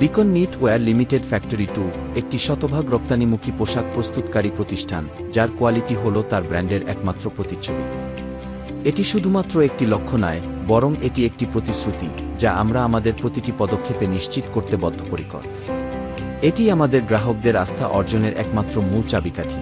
Beacon knitwear limited factory 2 একটি শতভাগ রপ্তানিমুখী পোশাক প্রস্তুতকারী প্রতিষ্ঠান, যার কোয়ালিটি হল তার ব্র্যান্ডের একমাত্র প্রতিচ্ছবি। এটি শুধুমাত্র একটি লক্ষ্য নয়, বরং এটি একটি প্রতিশ্রুতি যা আমরা আমাদের প্রতিটি পদক্ষেপে নিশ্চিত করতে বদ্ধপরিকর। এটি আমাদের গ্রাহকদের আস্থা অর্জনের একমাত্র মূল চাবিকাঠি।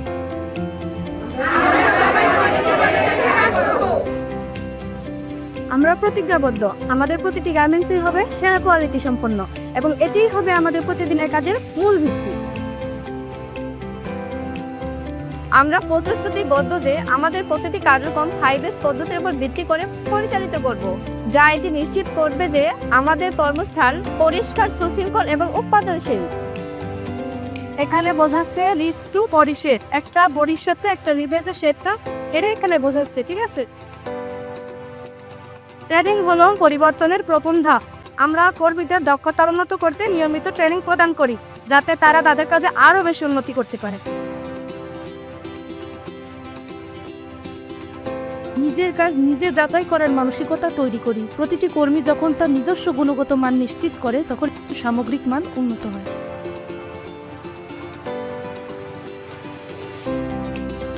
আমরা প্রতিজ্ঞাবদ্ধ, আমাদের প্রতিটি গার্মেন্টসই হবে সেরা কোয়ালিটি সম্পন্ন এবং এটিই হবে আমাদের প্রতিদিনের কাজের মূল ভিত্তি। আমরা প্রতিশ্রুতিবদ্ধ যে আমাদের প্রতিটি কার্যক্রম 5S পদ্ধতির উপর ভিত্তি করে পরিচালিত করব, যা এটি নিশ্চিত করবে যে আমাদের কর্মস্থল পরিষ্কার, সুশৃঙ্খল এবং উৎপাদনশীল। এখানে বোঝাচ্ছে রিস্ক টু পরিশেড, একটা বড়ির সাথে একটা রিভেজের শেডটা, এটা এখানে বোঝাচ্ছে, ঠিক আছে? ট্রেনিং হলো পরিবর্তনের প্রথম ধাপ। আমরা কর্মীদের দক্ষতা উন্নত করতে নিয়মিত ট্রেনিং প্রদান করি, যাতে তারা তাদের কাজে আরও বেশি উন্নতি করতে পারে। নিজের কাজ নিজে যাচাই করার মানসিকতা তৈরি করি। প্রতিটি কর্মী যখন তার নিজস্ব গুণগত মান নিশ্চিত করে, তখন সামগ্রিক মান উন্নত হয়।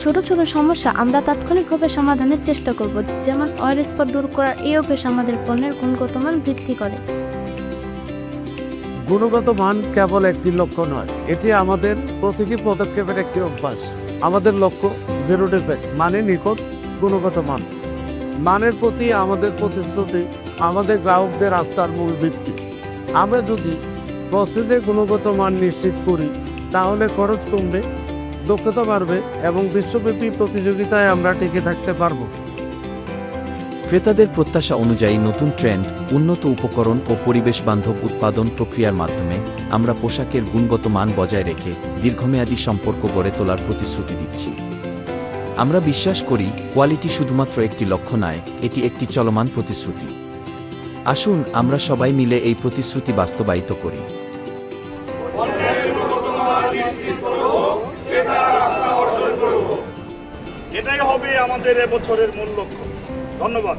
ছোট ছোট সমস্যা আমরা তাৎক্ষণিকভাবে সমাধানের চেষ্টা করব, যেমন অয়েল স্পট দূর করার এই অভ্যাস আমাদের পণ্যের গুণগত মান বৃদ্ধি করে। গুণগত মান কেবল একটি লক্ষ্য নয়, এটি আমাদের প্রতিটি পদক্ষেপের একটি অভ্যাস। আমাদের লক্ষ্য জিরো ডিফেক্ট, মানে নিখুঁত গুণগত মান। মানের প্রতি আমাদের প্রতিশ্রুতি আমাদের গ্রাহকদের আস্থার মূল ভিত্তি। আমরা যদি প্রসেসে গুণগত মান নিশ্চিত করি, তাহলে খরচ কমবে, দক্ষতা বাড়বে এবং বিশ্বব্যাপী প্রতিযোগিতায় আমরা টিকে থাকতে পারব। ক্রেতাদের প্রত্যাশা অনুযায়ী নতুন ট্রেন্ড, উন্নত উপকরণ ও পরিবেশ বান্ধব উৎপাদন প্রক্রিয়ার মাধ্যমে আমরা পোশাকের গুণগত মান বজায় রেখে দীর্ঘমেয়াদী সম্পর্ক গড়ে তোলার প্রতিশ্রুতি দিচ্ছি। আমরা বিশ্বাস করি, কোয়ালিটি শুধুমাত্র একটি লক্ষ্য নয়, এটি একটি চলমান প্রতিশ্রুতি। আসুন আমরা সবাই মিলে এই প্রতিশ্রুতি বাস্তবায়িত করি। এটাই হবে আমাদের এবছরের মূল লক্ষ্য। ধন্যবাদ।